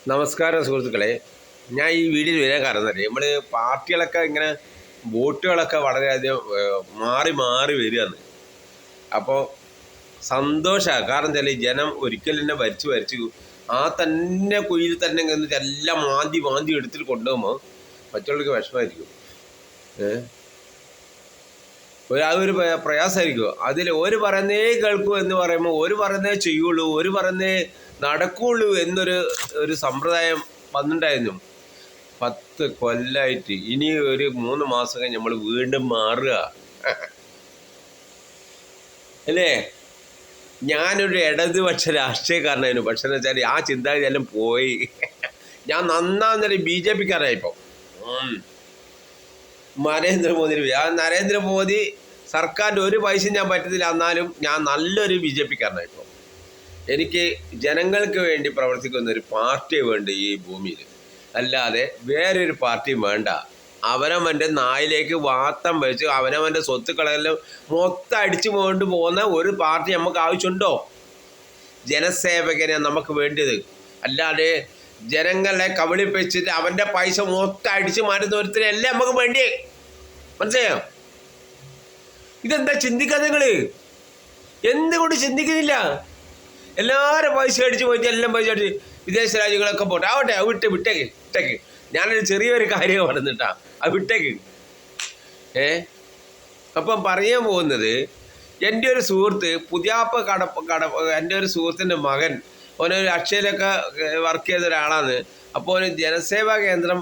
നമസ്കാരം സുഹൃത്തുക്കളെ. ഞാൻ ഈ വീഡിയോയിൽ വരാൻ കാരണം അറിയാം, നമ്മൾ പാർട്ടികളൊക്കെ ഇങ്ങനെ വോട്ടുകളൊക്കെ വളരെയധികം മാറി മാറി വരികയാണ്. അപ്പോൾ സന്തോഷമാണ്. കാരണം എന്താ വെച്ചാൽ ജനം ഒരിക്കലും തന്നെ ഭരിച്ചു ആ തന്നെ കുയിൽ തന്നെ എല്ലാം മാന്തി എടുത്തിട്ട് കൊണ്ടുപോകുമ്പോൾ മറ്റുള്ളവർക്ക് വിഷമമായിരിക്കും. അതൊരു പ്രയാസമായിരിക്കും. അതിൽ ഒരു പറയുന്നേ കേൾക്കൂ എന്ന് പറയുമ്പോൾ ഒരു പറയുന്നേ ചെയ്യുള്ളൂ, ഒരു പറയുന്നേ നടക്കുള്ളൂ എന്നൊരു സമ്പ്രദായം വന്നിട്ടുണ്ടായിരുന്നു 10 കൊല്ലമായിട്ട്. ഇനി ഒരു 3 മാസം കഴിഞ്ഞ് നമ്മൾ വീണ്ടും മാറുക അല്ലേ? ഞാനൊരു ഇടതുപക്ഷ രാഷ്ട്രീയക്കാരനായിരുന്നു. പക്ഷെ എന്ന് വെച്ചാൽ ആ ചിന്താഗതി എല്ലാം പോയി. ഞാൻ നന്നാന്നൊരു BJP-ക്കാരനായി ഇപ്പോൾ. നരേന്ദ്രമോദി സർക്കാരിൻ്റെ ഒരു പൈസ ഞാൻ പറ്റത്തില്ല, എന്നാലും ഞാൻ നല്ലൊരു BJP-ക്കാരനായി ഇപ്പോൾ. എനിക്ക് ജനങ്ങൾക്ക് വേണ്ടി പ്രവർത്തിക്കുന്ന ഒരു പാർട്ടി വേണ്ട ഈ ഭൂമിയിൽ, അല്ലാതെ വേറൊരു പാർട്ടിയും വേണ്ട. അവനവൻ്റെ നായിലേക്ക് വാത്തം വെച്ച് അവനവൻ്റെ സ്വത്തുക്കളെല്ലാം മൊത്തം അടിച്ചു കൊണ്ട് പോകുന്ന ഒരു പാർട്ടി നമുക്ക് ആവശ്യമുണ്ടോ? ജനസേവകനെ നമുക്ക് വേണ്ടത്, അല്ലാതെ ജനങ്ങളെ കബളിപ്പിച്ചിട്ട് അവൻ്റെ പൈസ മൊത്തം അടിച്ചു മാറ്റുന്ന ഒരുത്തരല്ലേ നമുക്ക് വേണ്ടി. മനസ്സിലായോ? ഇതെന്താ ചിന്തിക്കാതെ നിങ്ങൾ? എന്തുകൊണ്ട് ചിന്തിക്കുന്നില്ല? എല്ലാവരും പൈസ അടിച്ച് പോയിട്ട് എല്ലാം പൈസ അടിച്ച് വിദേശ രാജ്യങ്ങളൊക്കെ പോട്ടെ, ആവട്ടെ, വിട്ടേക്ക്. ഞാനൊരു ചെറിയൊരു കാര്യം പറഞ്ഞിട്ടാ, അത് വിട്ടേക്ക്. അപ്പം പറയാൻ പോകുന്നത്, എൻ്റെ ഒരു സുഹൃത്ത് പുതിയാപ്പ എൻ്റെ ഒരു സുഹൃത്തിൻ്റെ മകൻ, ഓനൊരു അക്ഷയയിലൊക്കെ വർക്ക് ചെയ്ത ഒരാളാണ്. അപ്പോൾ ഓന് ജനസേവാ കേന്ദ്രം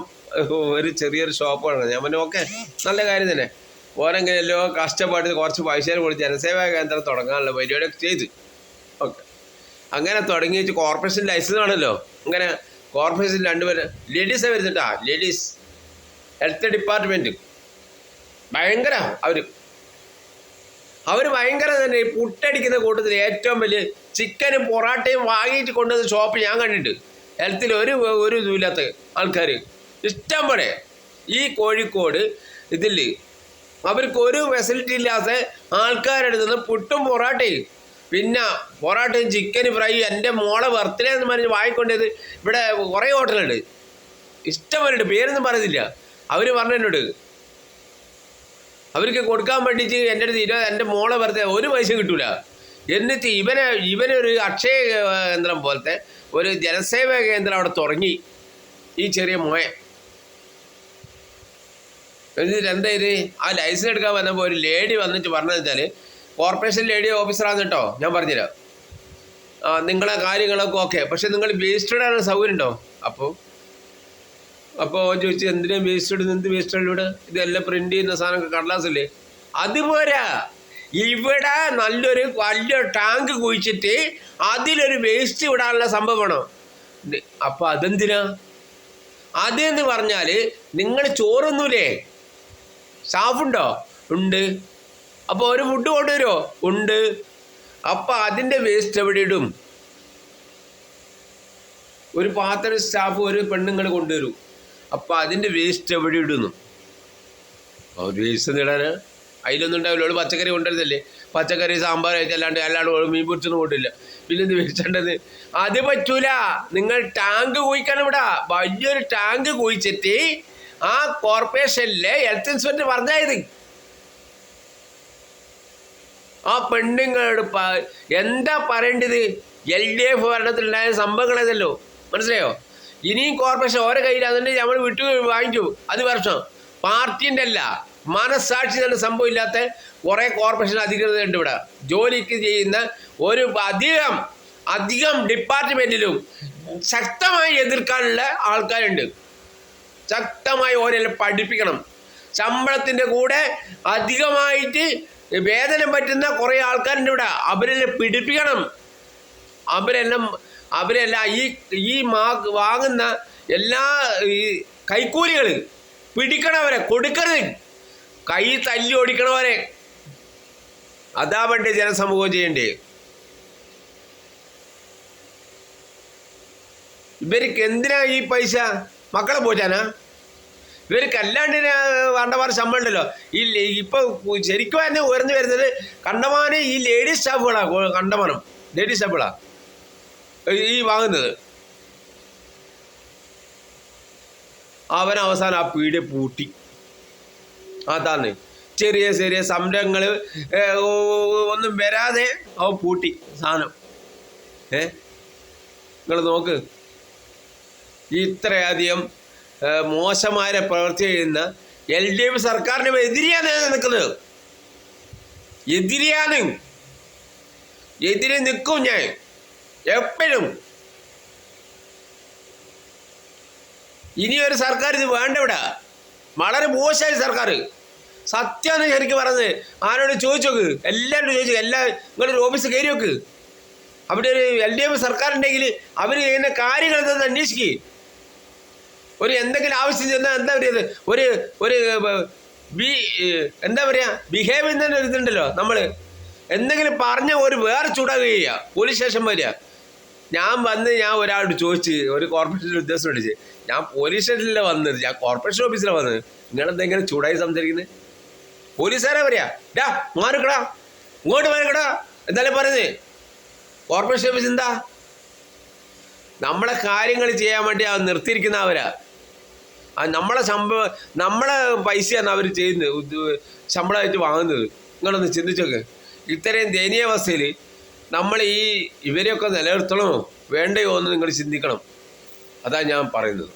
ഒരു ചെറിയൊരു ഷോപ്പ് ആണ്. ഞാൻ പറഞ്ഞു ഓക്കെ, നല്ല കാര്യം തന്നെ. ഓനെങ്ങനെയല്ലോ കഷ്ടപ്പെട്ട് കുറച്ച് പൈസ കൊടുത്ത് ജനസേവാ കേന്ദ്രം തുടങ്ങാനുള്ള പരിപാടിയൊക്കെ ചെയ്ത്. ഓക്കെ, അങ്ങനെ തുടങ്ങിയിട്ട് കോർപ്പറേഷൻ ലൈസൻസ് ആണല്ലോ. അങ്ങനെ കോർപ്പറേഷൻ 2 പേര് ലേഡീസാണ് വരുന്നുട്ടാ. ലേഡീസ് ഹെൽത്ത് ഡിപ്പാർട്ട്മെൻറ്റ് ഭയങ്കര അവർ ഭയങ്കര തന്നെ. പുട്ടടിക്കുന്ന കൂട്ടത്തിൽ ഏറ്റവും വലിയ ചിക്കനും പൊറാട്ടയും വാങ്ങിയിട്ട് കൊണ്ടുവന്ന ഷോപ്പ് ഞാൻ കണ്ടിട്ടുണ്ട്. ഹെൽത്തിൽ ഒരു ഇതുമില്ലാത്ത ആൾക്കാർ ഇഷ്ടം പോലെ. ഈ കോഴിക്കോട് ഇതിൽ അവർക്ക് ഒരു ഫെസിലിറ്റി ഇല്ലാത്ത ആൾക്കാരുടെ നിന്ന് പുട്ടും പൊറാട്ടയും, പിന്നെ പൊറാട്ടയും ചിക്കൻ ഫ്രൈ, എൻ്റെ മോളെ ബർത്ത്ഡേ എന്ന് പറഞ്ഞ് വാങ്ങിക്കൊണ്ടത് ഇവിടെ കുറേ ഹോട്ടലുണ്ട്, ഇഷ്ടംപോലെ. പേരൊന്നും പറയുന്നില്ല. അവർ പറഞ്ഞതിനോട് അവർക്ക് കൊടുക്കാൻ വേണ്ടിയിട്ട് എൻ്റെ അടുത്ത് എൻ്റെ മോളെ ബർത്ത്ഡേ ഒരു പൈസ കിട്ടൂല. എന്നിട്ട് ഇവനൊരു അക്ഷയ കേന്ദ്രം പോലത്തെ ഒരു ജനസേവാ കേന്ദ്രം അവിടെ തുടങ്ങി. ഈ ചെറിയ മോയെ എന്നിട്ട് എന്തായത്, ആ ലൈസൻസ് എടുക്കാൻ വന്നപ്പോൾ ഒരു ലേഡി വന്നിട്ട് പറഞ്ഞതെന്ന് വെച്ചാൽ, കോർപ്പറേഷൻ ലേഡി ഓഫീസറാണ് കേട്ടോ, ഞാൻ പറഞ്ഞുതരാം, നിങ്ങളെ കാര്യങ്ങളൊക്കെ ഓക്കെ, പക്ഷെ നിങ്ങൾ വേസ്റ്റ് ഇടാൻ സൗകര്യം ഉണ്ടോ? അപ്പോൾ ചോദിച്ചു, എന്തിനാ വേസ്റ്റ് ഇടുന്നത്? എന്ത് വേസ്റ്റ് ഇവിടെ? ഇതെല്ലാം പ്രിന്റ് ചെയ്യുന്ന സാധനം കടലാസല്ലേ? അതുപോരാ, ഇവിടെ നല്ലൊരു വലിയ ടാങ്ക് കുഴിച്ചിട്ട് അതിലൊരു വേസ്റ്റ് വിടാനുള്ള സംഭവമാണോ? അപ്പോൾ അതെന്തിനാ? അതെന്ന് പറഞ്ഞാൽ നിങ്ങൾ ചോറൊന്നുമില്ലേ? സ്റ്റാഫുണ്ടോ? ഉണ്ട്. അപ്പോൾ ഒരു ഫുഡ് കൊണ്ടുവരുമോ? ഉണ്ട്. അപ്പം അതിൻ്റെ വേസ്റ്റ് എവിടെ ഇടും? ഒരു പാത്രം സ്റ്റാഫ് ഒരു പെണ്ണുങ്ങൾ കൊണ്ടുവരും. അപ്പം അതിൻ്റെ വേസ്റ്റ് എവിടെ ഇടുന്നു? ഒരു വേസ്റ്റ് ഇടാൻ അതിലൊന്നും ഉണ്ടാവില്ല. പച്ചക്കറി കൊണ്ടുവരുന്നല്ലേ, പച്ചക്കറി സാമ്പാർ ആയിട്ട് അല്ലാണ്ട് മീൻ പൊരിച്ചൊന്നും കൊണ്ടില്ല. പിന്നെ എന്ത് വേസ്റ്റേണ്ടത്? അത് പറ്റൂല. നിങ്ങൾ ടാങ്ക് കുഴിക്കണം. ഇവിടെ വലിയൊരു ടാങ്ക് കുഴിച്ചിട്ട് ആ കോർപ്പറേഷനിലെ ഹെൽത്ത് ഇൻസ്പെക്ടർ പറഞ്ഞായത് ആ പെണ്ണുങ്ങളോട് എന്താ പറയേണ്ടത്? LDF ഭരണത്തിലുണ്ടായ സംഭവങ്ങളതല്ലോ, മനസ്സിലായോ? ഇനിയും കോർപ്പറേഷൻ ഓരോ കയ്യിൽ അതിൻ്റെ നമ്മൾ വാങ്ങിച്ചു. അത് വർഷം പാർട്ടിൻ്റെ അല്ല, മനസ്സാക്ഷി തന്നെ സംഭവം ഇല്ലാത്ത കുറേ കോർപ്പറേഷൻ അധികൃതരുണ്ട് ഇവിടെ. ജോലിക്ക് ചെയ്യുന്ന ഒരു അധികം ഡിപ്പാർട്ട്മെൻറ്റിലും ശക്തമായി എതിർക്കാനുള്ള ആൾക്കാരുണ്ട്. ശക്തമായി ഓരെല്ലാം പഠിപ്പിക്കണം. ശമ്പളത്തിൻ്റെ കൂടെ അധികമായിട്ട് വേതനം പറ്റുന്ന കുറേ ആൾക്കാരുണ്ട് ഇവിടെ. അവരെല്ലാം പിടിപ്പിക്കണം. അവരെല്ലാം ഈ വാങ്ങുന്ന എല്ലാ ഈ കൈക്കൂലികൾ പിടിക്കണവരെ, കൊടുക്കരുത്. കൈ തല്ലി ഓടിക്കണവരെ. അതാ വേണ്ടി ജനസമൂഹം ചെയ്യണ്ടേ. ഇവർക്ക് എന്തിനാ ഈ പൈസ? മക്കളെ പോറ്റാനാ? ഇവർക്ക് അല്ലാണ്ട് വേണ്ടമാർ ശമ്പളം ഉണ്ടല്ലോ. ഇപ്പോൾ ശരിക്കും തന്നെ ഉയർന്നു വരുന്നത് കണ്ടമാനം ഈ ലേഡീസ് സ്റ്റാഫുകളാണ്. കണ്ടമാനം ലേഡീസ് സ്റ്റാഫുകളാണ് ഈ വാങ്ങുന്നത്. അവൻ അവസാനം ആ പീടിക പൂട്ടി. അതാണ് ചെറിയ ചെറിയ സംരംഭങ്ങൾ ഒന്നും വരാതെ അവൻ പൂട്ടി സാധനം. നിങ്ങൾ നോക്ക്, ഇത്രയധികം മോശമായ പ്രവൃത്തി ചെയ്യുന്ന LDF സർക്കാരിന് എതിരെയാണ് നിൽക്കുന്നത്. എതിരെ നിൽക്കും ഞാൻ എപ്പോഴും. ഇനിയൊരു സർക്കാർ ഇത് വേണ്ട. ഇവിടെ വളരെ മോശമായ സർക്കാർ. സത്യമാണ് ശരിക്കും പറഞ്ഞത്. ആരോട് ചോദിച്ചു നോക്ക്, എല്ലാവരോടും ചോദിച്ചു. നിങ്ങളൊരു ഓഫീസ് കയറി നോക്ക്. അവിടെ ഒരു LDF സർക്കാരുണ്ടെങ്കിൽ അവർ ചെയ്യുന്ന കാര്യങ്ങൾ എന്താണെന്ന് അന്വേഷിക്കുക. എന്തെങ്കിലും ആവശ്യം ചെന്നാൽ എന്താ പറയുക, എന്താ പറയുക, ബിഹേവ് ചെയ്യുന്നതിന് ഒരു ഇതുണ്ടല്ലോ. നമ്മൾ എന്തെങ്കിലും പറഞ്ഞ വേറെ ചൂടാകുക, പോലീസ് സ്റ്റേഷൻ വരിക. ഞാൻ ഒരാളോട് ചോദിച്ച്, ഒരു കോർപ്പറേഷൻ ഉദ്യോഗസ്ഥൻ വിളിച്ച്, ഞാൻ പോലീസ് സ്റ്റേഷനിലാണ് വന്നത്, ഞാൻ കോർപ്പറേഷൻ ഓഫീസിലാണ് വന്നത്, നിങ്ങളെന്തെങ്കിലും ചൂടായി സംസാരിക്കുന്നത്? പോലീസുകാരെ പറയാ, മാറിക്കടാ, ഇങ്ങോട്ട് മാറിക്കടാ എന്തായാലും പറയുന്നത്. കോർപ്പറേഷൻ ഓഫീസ് എന്താ, നമ്മളെ കാര്യങ്ങൾ ചെയ്യാൻ വേണ്ടി നിർത്തിയിരിക്കുന്നവരാ. നമ്മളെ പൈസയാണ് അവർ ചെയ്യുന്നത്, ശമ്പളമായിട്ട് വാങ്ങുന്നത്. നിങ്ങളൊന്ന് ചിന്തിച്ചോക്ക്. ഇത്രയും ദയനീയാവസ്ഥയിൽ നമ്മൾ ഇവരെയൊക്കെ നിലനിർത്തണമോ വേണ്ടയോ എന്ന് നിങ്ങൾ ചിന്തിക്കണം. അതാണ് ഞാൻ പറയുന്നത്.